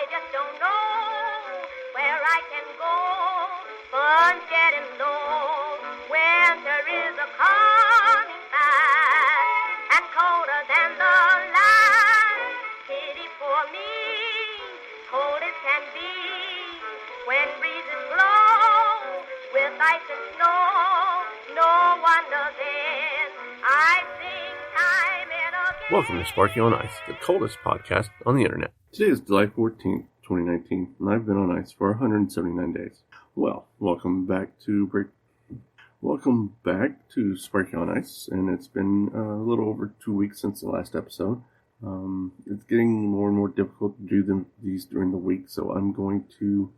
I just don't know where I can go. Fun's getting low. Winter is a coming fast and colder than the last. Pity for me, cold as can be. When breezes blow with ice and snow, no wonder then I sing time and again. Welcome to Sparky on Ice, the coldest podcast on the internet. Today is July 14th, 2019, and I've been on ice for 179 days. Well, welcome back to Sparky on Ice, and it's been a little over 2 weeks since the last episode. It's getting more and more difficult to do these during the week, so I'm going to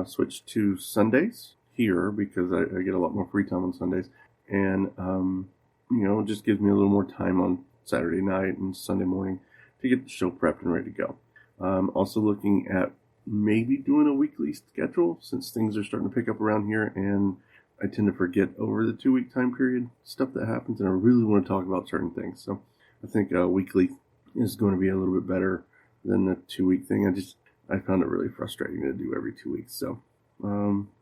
switch to Sundays here because I get a lot more free time on Sundays, and it just gives me a little more time on Saturday night and Sunday morning to get the show prepped and ready to go. I'm also looking at maybe doing a weekly schedule since things are starting to pick up around here, and I tend to forget over the 2 week time period stuff that happens, and I really want to talk about certain things. So I think weekly is going to be a little bit better than the 2 week thing. I found it really frustrating to do every 2 weeks. So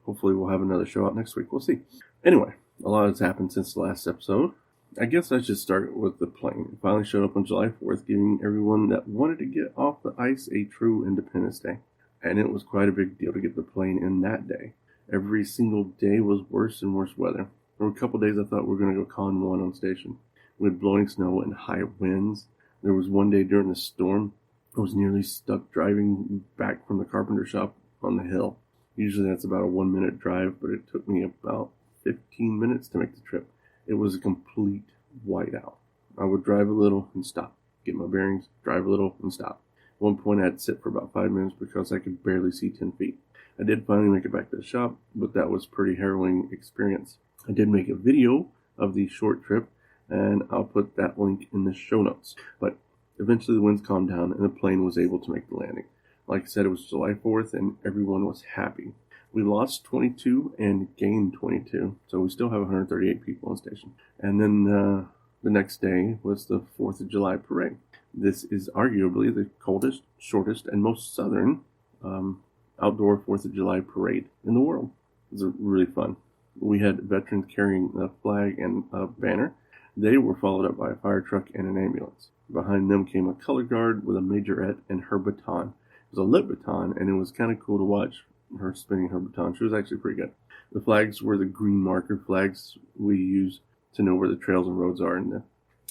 hopefully we'll have another show out next week. We'll see. Anyway, a lot has happened since the last episode. I guess I should start with the plane. It finally showed up on July 4th, giving everyone that wanted to get off the ice a true Independence Day. And it was quite a big deal to get the plane in that day. Every single day was worse and worse weather. There were a couple days I thought we were going to go Con 1 on station. We had blowing snow and high winds. There was one day during the storm, I was nearly stuck driving back from the carpenter shop on the hill. Usually that's about a 1 minute drive, but it took me about 15 minutes to make the trip. It was a complete whiteout. I would drive a little and stop, get my bearings, drive a little and stop. At one point I had to sit for about 5 minutes because I could barely see 10 feet. I did finally make it back to the shop, but that was a pretty harrowing experience. I did make a video of the short trip, and I'll put that link in the show notes. But eventually the winds calmed down and the plane was able to make the landing. Like I said, it was July 4th and everyone was happy. We lost 22 and gained 22, so we still have 138 people on station. And then the next day was the 4th of July parade. This is arguably the coldest, shortest, and most southern outdoor 4th of July parade in the world. It was really fun. We had veterans carrying a flag and a banner. They were followed up by a fire truck and an ambulance. Behind them came a color guard with a majorette and her baton. It was a lit baton, and it was kind of cool to watch her spinning her baton. She was actually pretty good. The flags were the green marker flags we use to know where the trails and roads are. And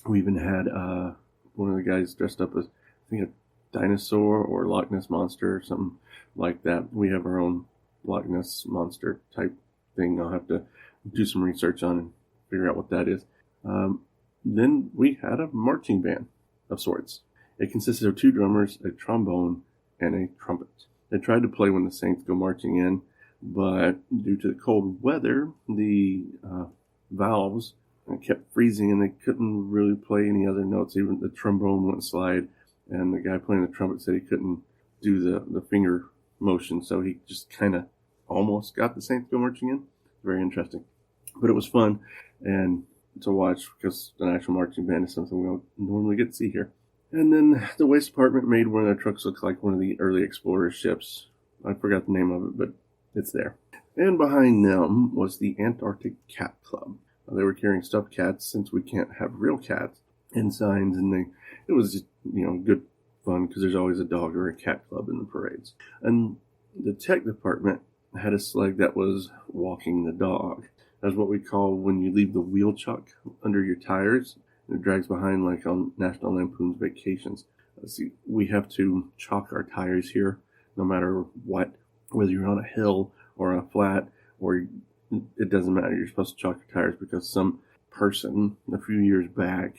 we even had one of the guys dressed up as, I think, a dinosaur or Loch Ness Monster or something like that. We have our own Loch Ness Monster type thing. I'll have to do some research on and figure out what that is. Then we had a marching band of sorts. It consisted of 2 drummers, a trombone, and a trumpet. They tried to play when the Saints go marching in, but due to the cold weather, the valves kept freezing and they couldn't really play any other notes. Even the trombone wouldn't slide, and the guy playing the trumpet said he couldn't do the finger motion, so he just kind of almost got the Saints go marching in. Very interesting. But it was fun and to watch because the National Marching Band is something we don't normally get to see here. And then the waste department made one of their trucks look like one of the early Explorer ships. I forgot the name of it, but it's there. And behind them was the Antarctic Cat Club. They were carrying stuffed cats since we can't have real cats and signs, and it was just, good fun because there's always a dog or a cat club in the parades. And the tech department had a sled that was walking the dog. That's what we call when you leave the wheel chuck under your tires. It drags behind like on National Lampoon's Vacations. See, we have to chalk our tires here no matter what, whether you're on a hill or a flat, or it doesn't matter. You're supposed to chalk your tires because some person a few years back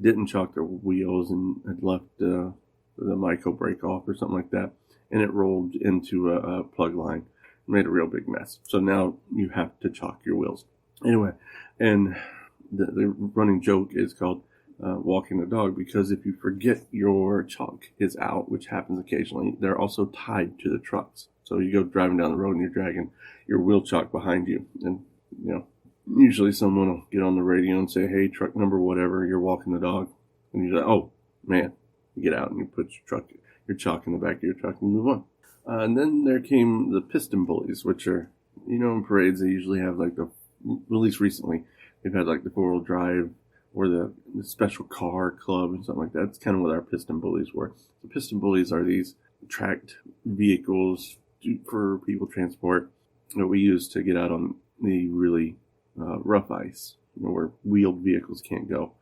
didn't chalk their wheels and had left the Mico brake off or something like that, and it rolled into a plug line. Made a real big mess. So now you have to chalk your wheels. Anyway, and the running joke is called walking the dog, because if you forget your chalk is out, which happens occasionally, they're also tied to the trucks. So you go driving down the road and you're dragging your wheel chalk behind you. And, usually someone will get on the radio and say, hey, truck number whatever, you're walking the dog. And you're like, oh, man. You get out and you put your chalk in the back of your truck and move on. And then there came the piston bullies, which are, in parades, they usually have like at least recently, they've had like the 4-wheel drive or the special car club and something like that. That's kind of what our piston bullies were. The piston bullies are these tracked vehicles for people transport that we use to get out on the really rough ice, where wheeled vehicles can't go.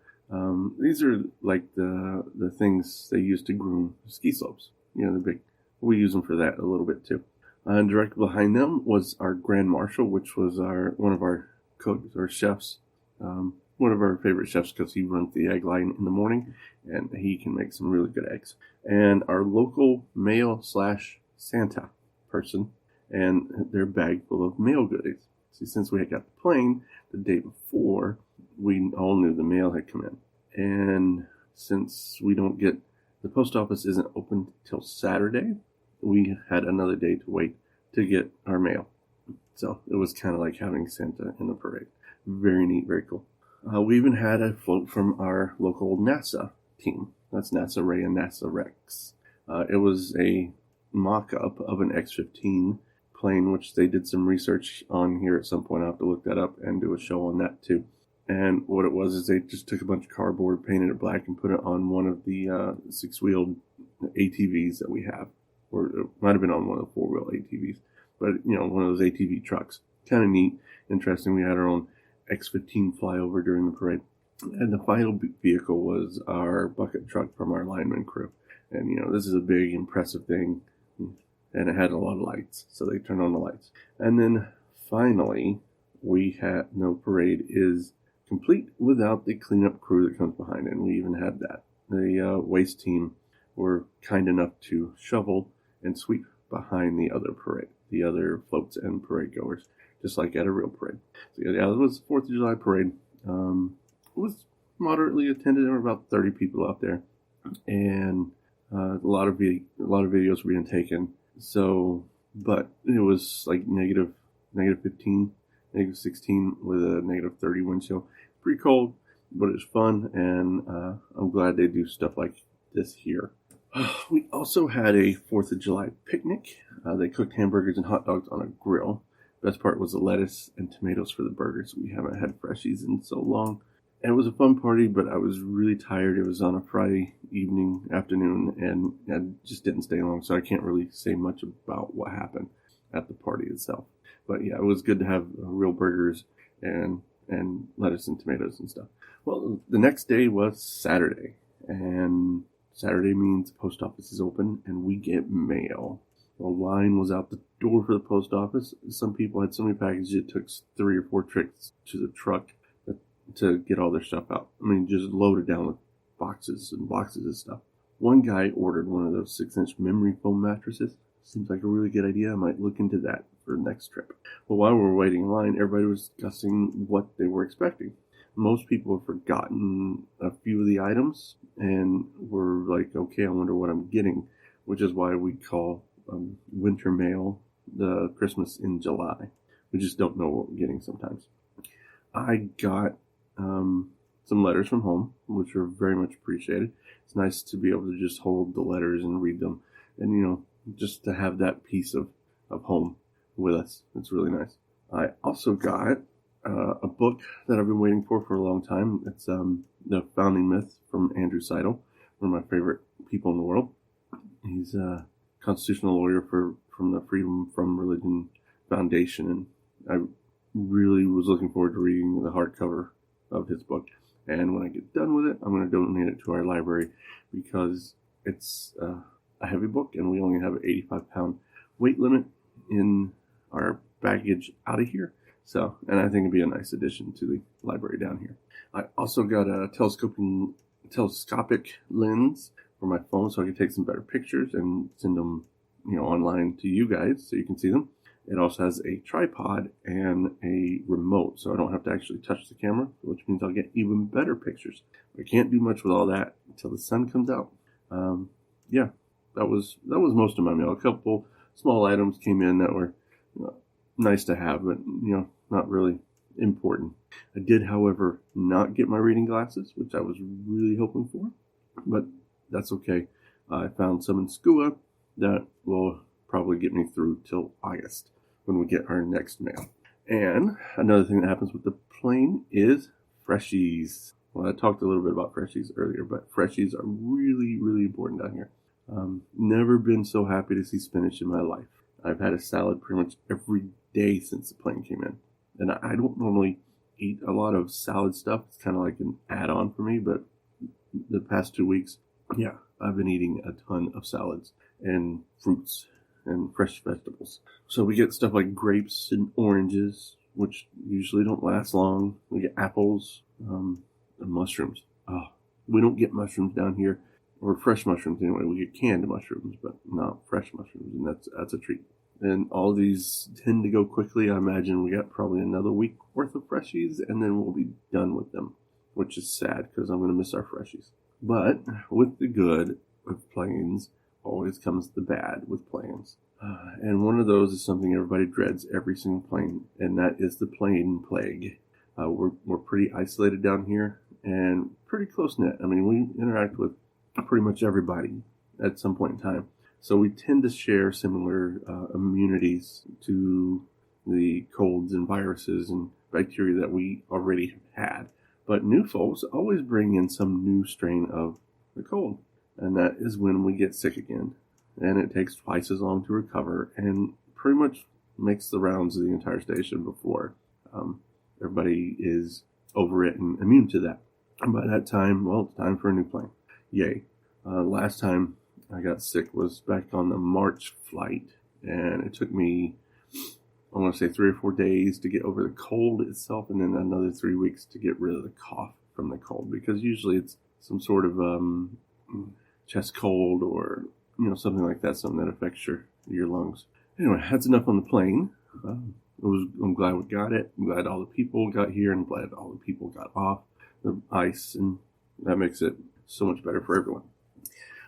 These are like the things they use to groom ski slopes. The big. We use them for that a little bit too. Directly behind them was our Grand Marshal, which was one of our cooks or chefs. One of our favorite chefs because he runs the egg line in the morning, and he can make some really good eggs. And our local mail/Santa person, and their bag full of mail goodies. See, since we had got the plane the day before, we all knew the mail had come in. And since the post office isn't open till Saturday, we had another day to wait to get our mail. So it was kind of like having Santa in the parade. Very neat, very cool. We even had a float from our local NASA team. That's NASA Ray and NASA Rex. It was a mock-up of an X-15 plane, which they did some research on here at some point. I'll have to look that up and do a show on that too. And what it was is they just took a bunch of cardboard, painted it black, and put it on one of the 6-wheeled ATVs that we have. Or it might have been on one of the 4-wheel ATVs. But, one of those ATV trucks. Kind of neat, interesting. We had our own X-15 flyover during the parade. And the final vehicle was our bucket truck from our lineman crew. And, this is a big, impressive thing. And it had a lot of lights. So they turned on the lights. And then finally, no parade is complete without the cleanup crew that comes behind it. And we even had that. The waste team were kind enough to shovel and sweep behind the other floats and parade goers, just like at a real parade. So yeah, it was the 4th of July parade. It was moderately attended. There were about 30 people out there, and a lot of videos were being taken. So, but it was like negative 15, negative 16 with a negative 30 wind chill. Pretty cold, but it's fun, and I'm glad they do stuff like this here. We also had a 4th of July picnic. They cooked hamburgers and hot dogs on a grill. Best part was the lettuce and tomatoes for the burgers. We haven't had freshies in so long. And it was a fun party, but I was really tired. It was on a Friday afternoon, and I just didn't stay long, so I can't really say much about what happened at the party itself. But yeah, it was good to have real burgers and lettuce and tomatoes and stuff. Well, the next day was Saturday, and Saturday means the post office is open and we get mail. The line was out the door for the post office. Some people had so many packages it took 3 or 4 trips to the truck to get all their stuff out. I mean, just loaded down with boxes and boxes of stuff. One guy ordered one of those 6-inch memory foam mattresses. Seems like a really good idea. I might look into that for the next trip. But while we were waiting in line, everybody was discussing what they were expecting. Most people have forgotten a few of the items and were like, okay, I wonder what I'm getting, which is why we call winter mail the Christmas in July. We just don't know what we're getting sometimes. I got some letters from home, which are very much appreciated. It's nice to be able to just hold the letters and read them, and just to have that piece of home with us. It's really nice. I also got a book that I've been waiting for a long time. It's The Founding Myth from Andrew Seidel, one of my favorite people in the world. He's a constitutional lawyer from the Freedom from Religion Foundation, and I really was looking forward to reading the hardcover of his book. And when I get done with it, I'm going to donate it to our library because it's a heavy book, and we only have an 85-pound weight limit in our baggage out of here. So, and I think it'd be a nice addition to the library down here. I also got a telescopic lens for my phone so I can take some better pictures and send them, online to you guys so you can see them. It also has a tripod and a remote, so I don't have to actually touch the camera, which means I'll get even better pictures. I can't do much with all that until the sun comes out. Yeah, that was most of my mail. A couple small items came in that were nice to have, but not really important. I did, however, not get my reading glasses, which I was really hoping for, but that's okay. I found some in Skua that will probably get me through till August when we get our next mail. And another thing that happens with the plane is freshies. Well, I talked a little bit about freshies earlier, but freshies are really, really important down here. Never been so happy to see spinach in my life. I've had a salad pretty much every day since the plane came in. And I don't normally eat a lot of salad stuff. It's kind of like an add-on for me, but the past 2 weeks, yeah, I've been eating a ton of salads and fruits and fresh vegetables. So we get stuff like grapes and oranges, which usually don't last long. We get apples and mushrooms. Oh, we don't get mushrooms down here, or fresh mushrooms anyway. We get canned mushrooms, but not fresh mushrooms, and that's a treat. And all these tend to go quickly. I imagine we got probably another week worth of freshies, and then we'll be done with them, which is sad because I'm going to miss our freshies. But with the good of planes always comes the bad with planes. And one of those is something everybody dreads every single plane, and that is the plane plague. We're pretty isolated down here and pretty close-knit. I mean, we interact with pretty much everybody at some point in time. So we tend to share similar immunities to the colds and viruses and bacteria that we already have had. But new folks always bring in some new strain of the cold. And that is when we get sick again. And it takes twice as long to recover and pretty much makes the rounds of the entire station before everybody is over it and immune to that. And by that time, well, it's time for a new plane. Yay. Last time I got sick was back on the March flight. And it took me, I want to say 3 or 4 days to get over the cold itself, and then another 3 weeks to get rid of the cough from the cold, because usually it's some sort of chest cold or something like that, something that affects your lungs. Anyway, that's enough on the plane. I'm glad we got it. I'm glad all the people got here, and I'm glad all the people got off the ice, and that makes it so much better for everyone.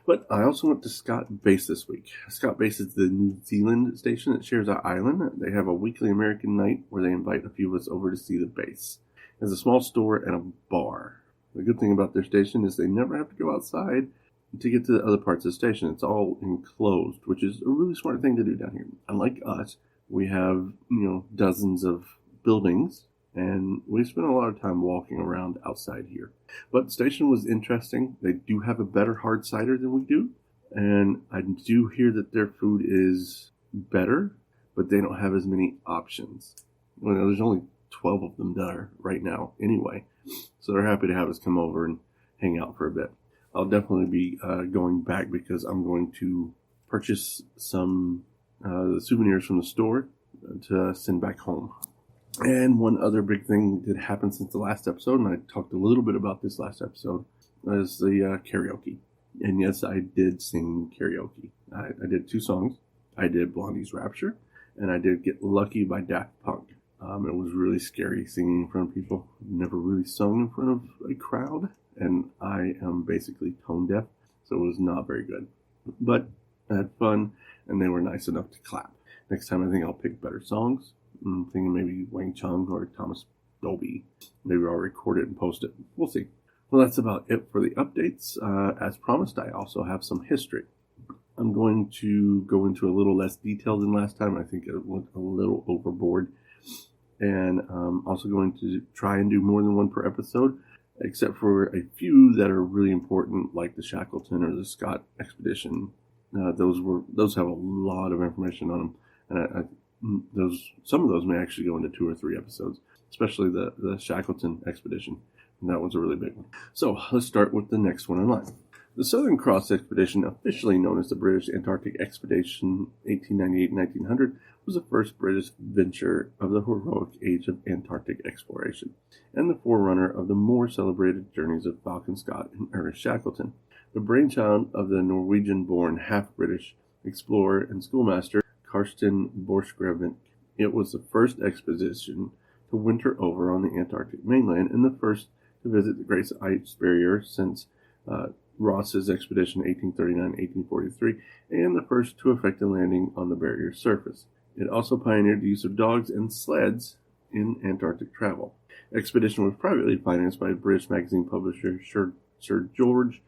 But I also went to Scott Base this week. Scott Base is the New Zealand station that shares our island. They have a weekly American night where they invite a few of us over to see the base. There's a small store and a bar. The good thing about their station is they never have to go outside to get to the other parts of the station. It's all enclosed, which is a really smart thing to do down here. Unlike us, we have, dozens of buildings, and we spent a lot of time walking around outside here. But the station was interesting. They do have a better hard cider than we do, and I do hear that their food is better, but they don't have as many options. Well, there's only 12 of them there right now anyway, so they're happy to have us come over and hang out for a bit. I'll definitely be going back because I'm going to purchase some souvenirs from the store to send back home. And one other big thing that happened since the last episode, and I talked a little bit about this last episode, was the karaoke. And yes, I did sing karaoke. I did 2 songs. I did Blondie's Rapture, and I did Get Lucky by Daft Punk. It was really scary singing in front of people. I've never really sung in front of a crowd, and I am basically tone deaf, so it was not very good. But I had fun, and they were nice enough to clap. Next time I think I'll pick better songs. I'm thinking maybe Wang Chung or Thomas Dolby. Maybe I'll record it and post it. We'll see. Well, that's about it for the updates. As promised, I also have some history. I'm going to go into a little less detail than last time. I think it went a little overboard. And I'm also going to try and do more than one per episode, except for a few that are really important, like the Shackleton or the Scott expedition. Those have a lot of information on them, and some of those may actually go into 2 or 3 episodes, especially the Shackleton expedition. And that one's a really big one. So let's start with the next one in line. The Southern Cross Expedition, officially known as the British Antarctic Expedition 1898-1900, was the first British venture of the heroic age of Antarctic exploration, and the forerunner of the more celebrated journeys of Falcon Scott and Ernest Shackleton. The brainchild of the Norwegian-born half-British explorer and schoolmaster Karsten Borchgrevink, it was the first expedition to winter over on the Antarctic mainland and the first to visit the Great Ice Barrier since Ross's expedition 1839-1843, and the first to effect a landing on the barrier's surface. It also pioneered the use of dogs and sleds in Antarctic travel. The expedition was privately financed by British magazine publisher Sir George